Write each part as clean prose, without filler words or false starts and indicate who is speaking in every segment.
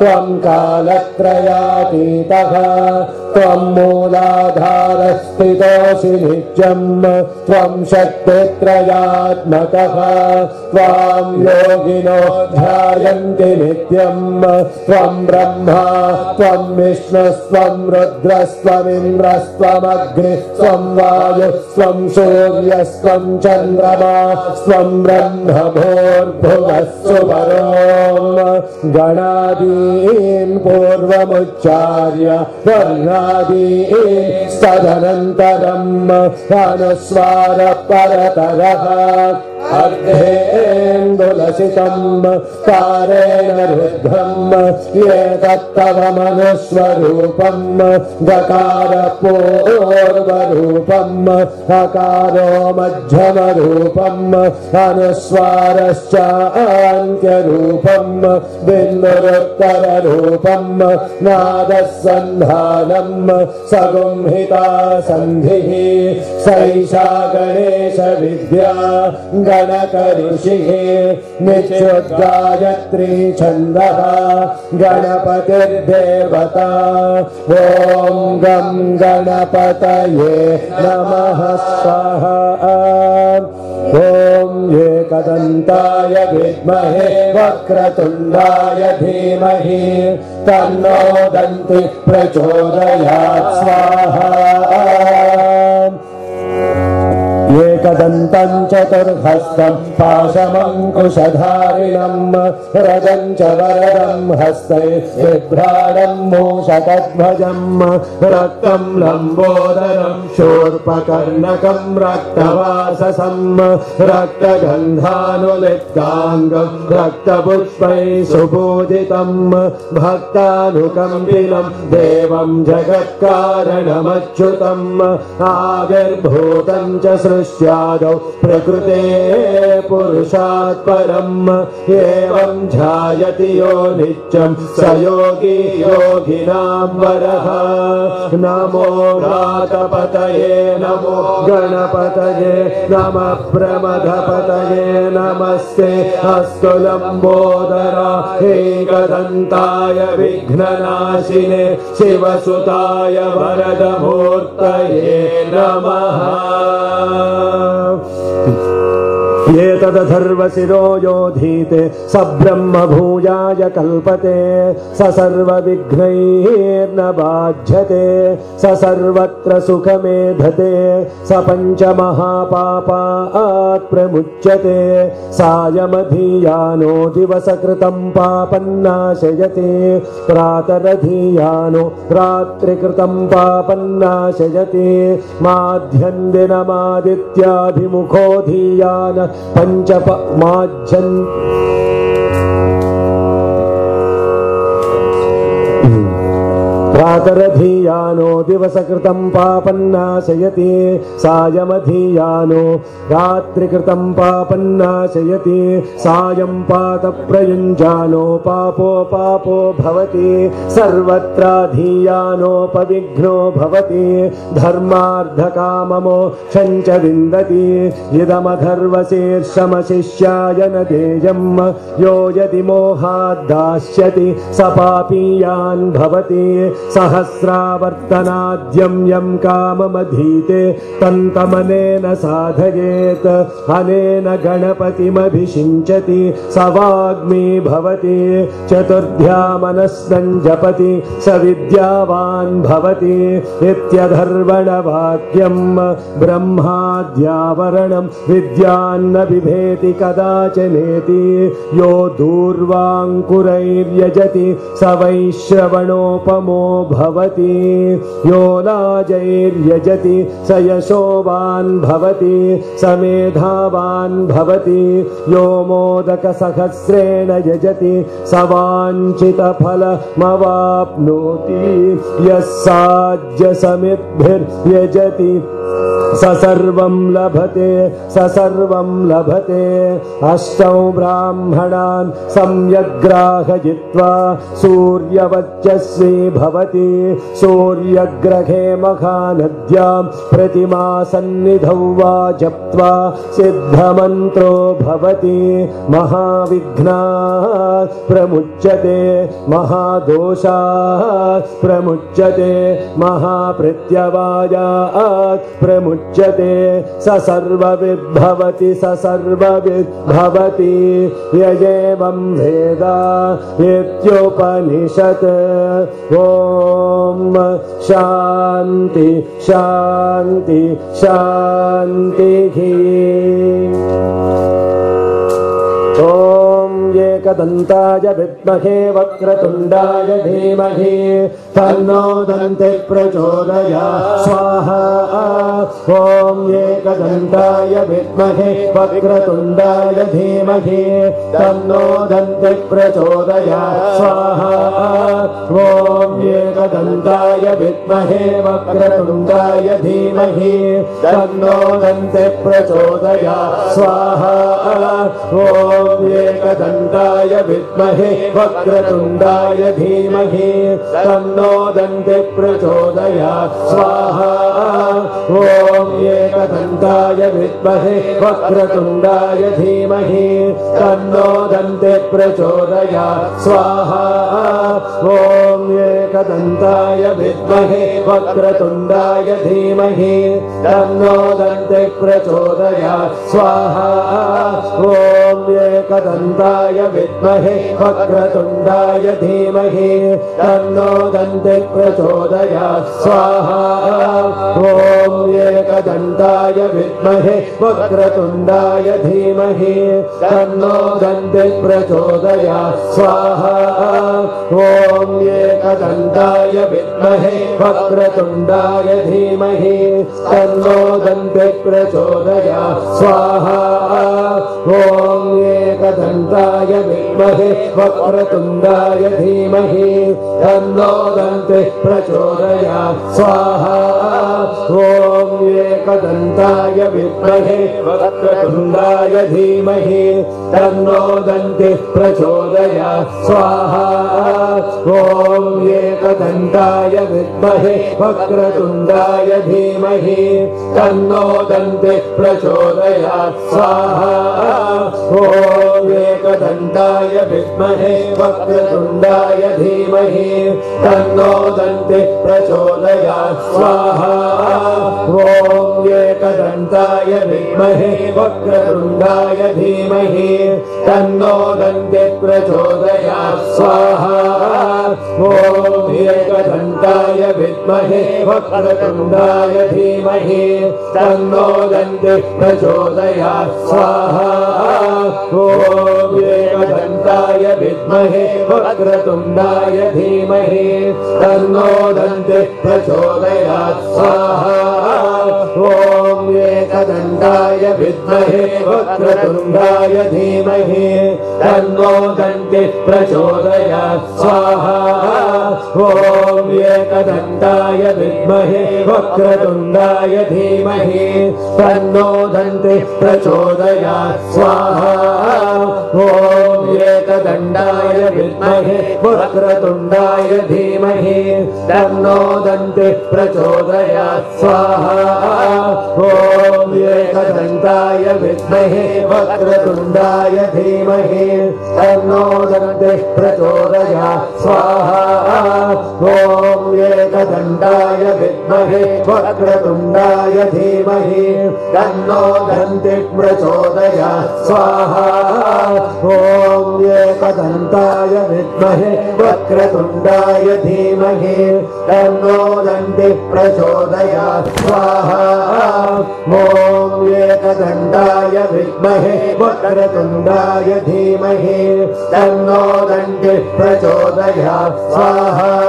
Speaker 1: त्वं कालत्रयातीतः त्वं मूलाधारस्थितोऽसि नित्यं त्वं शक्तित्रयात्मकः त्वां योगिनो ध्यायन्ति नित्यं त्वं ब्रह्मा त्वं विष्णुस्त्वं रुद्रस्त्वमिन्द्रस्त्वमग्निस्त्वं वायुस्त्वं सूर्यस्त्वं चन्द्रमास्त्वं ब्रह्मभूर्भुवस्सुवरों गणादीन् पूर्वमुच्चार्य वर्णादीन् तदनन्तरम् अनुस्वार परतरः अर्धेन्दुलसितम् तारेण रुद्धम् एतत्तव मनुस्वरूपम् गकार पूर्वरूपम् अकारो मध्यमरूपम् अनुस्वारश्च अन्त्यरूपम् बिन्दुरुत्तररूपम् नादः सन्धानम् सगुंहिता सन्धिः सैषा गणेश विद्या गणकऋषिः नित्युद्गायत्री छन्दः गणपतिर्देवता ॐ गं गणपतये नमः स्वाहा ॐ एकदन्ताय विद्महे वक्रतुण्डाय धीमहि तन्नो दन्तिः प्रचोदयात् स्वाहा एकदन्तं चतुर्हस्तं पाशमङ्कुशधारिणं रजं च वरदं हस्ते बिभ्राणं मूषकध्वजं रक्तं लम्बोदरं शूर्पकर्णकं रक्तवाससं रक्तगन्धानुलिप्ताङ्गं रक्तपुष्पैः सुपूजितं भक्तानुकम्पिनं देवं जगत्कारणमच्युतम् आविर्भूतं च सृष्ट्यादौ प्रकृते पुरुषात् परम् एवं ध्यायति यो नित्यं स योगी योगिनां वरः नमो नाथपतये नमो गणपतये नमः प्रमथपतये नमस्ते अस्तु लम्बोदरा एकदन्ताय विघ्ननाशिने शिवसुताय वरदमूर्तये नमः एतदथर्वशिरो योधीते स ब्रह्मभूयाय कल्पते स सर्वविघ्नैर्न बाध्यते स सर्वत्र सुखमेधते स पञ्चमहापापात् प्रमुच्यते सायमधीयानो दिवसकृतं पापन्नाशयति प्रातरधीयानो रात्रिकृतं पापन्नाशयति माध्यन्दिनमादित्याभिमुखो धीयान प्रातरधीयानो दिवसकृतं पापन्नाशयति सायमधीयानो रात्रिकृतं पापन्नाशयति सायं पातप्रयुञ्जानो पापो पापो भवति सर्वत्राधीयानोपविघ्नो भवति धर्मार्धकाममोक्षं च विन्दति इदमधर्वशीर्षमशिष्याय न देयं यो यदि मोहाद्दास्यति स पापीयान् भवति सहस्रावर्तनाद्यं यं काममधीते तन्तमनेन साधयेत् अनेन गणपतिमभिषिञ्चति स वाग्मी भवति चतुर्ध्या मनस्सं जपति स विद्यावान् भवति इत्यधर्वणवाक्यं ब्रह्माद्यावरणं विद्यान्न बिभेति कदाचनेति यो दूर्वाङ्कुरैर्यजति स वैश्रवणोपमो भवति यो लाजैर्यजति स यशोवान् भवति स मेधावान् भवति यो मोदकसहस्रेण यजति स वाञ्छितफलमवाप्नोति यः साज्यसमिद्भिर्यजति स सर्वं लभते स सर्वं लभते अष्टौ ब्राह्मणान् सम्यग्राहयित्वा सूर्यवच्चस्वी भवति सूर्यग्रहे महानद्यां प्रतिमा सन्निधौ वा जप्त्वा सिद्धमन्त्रो भवति महाविघ्नात् प्रमुच्यते महादोषात् प्रमुच्यते महाप्रत्यवायात् प्रमुच्यते स सर्वविद्भवति स सर्वविद्भवति य एवं वेद इत्युपनिषत् ॐ शान्ति शान्ति शान्तिः ॐ एकदन्ताय विद्महे वक्रतुण्डाय धीमहि तन्नो दन्तिः प्रचोदयात् स्वाहा ॐ एकदन्ताय विद्महे वक्रतुण्डाय धीमहि तन्नो दन्तिः प्रचोदयात् स्वाहा ॐ एकदन्ताय विद्महे वक्रतुण्डाय धीमहि तन्नो दन्तिः प्रचोदयात् स्वाहा ॐ एकदन्ताय विद्महे वक्रतुण्डाय धीमहि तन्नो दन्तिः प्रचोदयात् स्वाहा ॐ एकदन्ताय विद्महे वक्रतुण्डाय धीमहि तन्नो दन्तिः प्रचोदयात् स्वाहा ॐ एकदन्ताय विद्महे वक्रतुण्डाय धीमहि तन्नो दन्तिः प्रचोदयात् स्वाहा ॐ एकदन्ताय विद्महे वक्रतुण्डाय धीमहि तन्नो दन्तिः प्रचोदयात् स्वाहा ॐ एकदन्ताय विद्महे वक्रतुण्डाय धीमहि तन्नो दन्तिः प्रचोदयात् स्वाहा ॐ एकदन्ताय विद्महे वक्रतुण्डाय धीमहि तन्नो दन्तिः प्रचोदयात् स्वाहा ॐ एकदन्ताय विद्महे वक्रतुण्डाय धीमहि तन्नो दन्तिः प्रचोदयात् स्वाहा ॐ एकदन्ताय विद्महे वक्रतुण्डाय धीमहि तन्नो दन्तिः प्रचोदयात् स्वाहा ॐ एकदन्ताय विद्महे वक्रतुण्डाय धीमहि तन्नो दन्तिः प्रचोदयात् स्वाहा ॐ एकदन्ताय विद्महे वक्रतुण्डाय धीमहि तन्नो दन्तिः प्रचोदयात् स्वाहा ॐ एकदन्ताय विद्महे वक्रतुण्डाय धीमहि तन्नो दन्तिः प्रचोदयात् स्वाहा ॐ एकदन्ताय विद्महे वक्रतुण्डाय धीमहि तन्नो दन्तिः प्रचोदयात् स्वाहा ॐ एकदन्ताय विद्महे वक्रतुण्डाय धीमहि तन्नो दन्तिः प्रचोदयात् स्वाहा ॐ एकदन्ताय विद्महे वक्रतुण्डाय धीमहि तन्नो दन्तिः प्रचोदयात् स्वाहा ॐ एकदन्ताय विद्महे वक्रतुण्डाय धीमहि तन्नो दन्तिः प्रचोदयात् स्वाहा ॐ एकदन्ताय विद्महे वक्रतुण्डाय धीमहि तन्नो दन्तिः प्रचोदयात् स्वाहा ॐ एकदन्ताय विद्महे वक्रतुण्डाय धीमहि तन्नो दन्तिः प्रचोदयात् स्वाहा ॐ एकदन्ताय विद्महे वक्रतुण्डाय धीमहि तन्नो दन्तिः प्रचोदयात् स्वाहा ॐ एकदन्ताय विद्महे वक्रतुण्डाय धीमहि तन्नो दन्तिः प्रचोदयात् स्वाहा ॐ एकदन्ताय विद्महे वक्रतुण्डाय धीमहि तन्नो दन्तिः प्रचोदयात् स्वाहा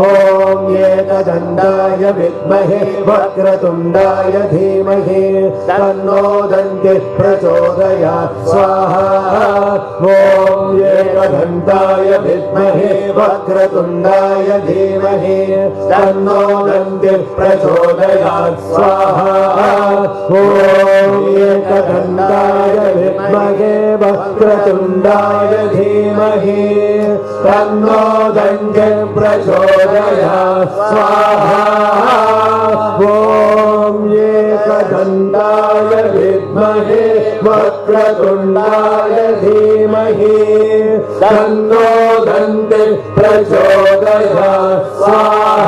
Speaker 1: ॐ एकदन्ताय विद्महे वक्रतुण्डाय धीमहि तन्नो दन्तिः प्रचोदयात् स्वाहा ॐ एकदन्ताय विद्महे वक्रतुण्डाय धीमहि तन्नो दन्तिः प्रचोदयात् स्वाहा ॐ एकदन्ताय विद्महे वक्रतुण्डाय धीमहि तन्नो दन्तिः प्रचोदयात् स्वाहा ॐ एकदन्ताय विद्महे वक्रतुण्डाय धीमहि तन्नो दन्तिः प्रचोदयात् स्वाहा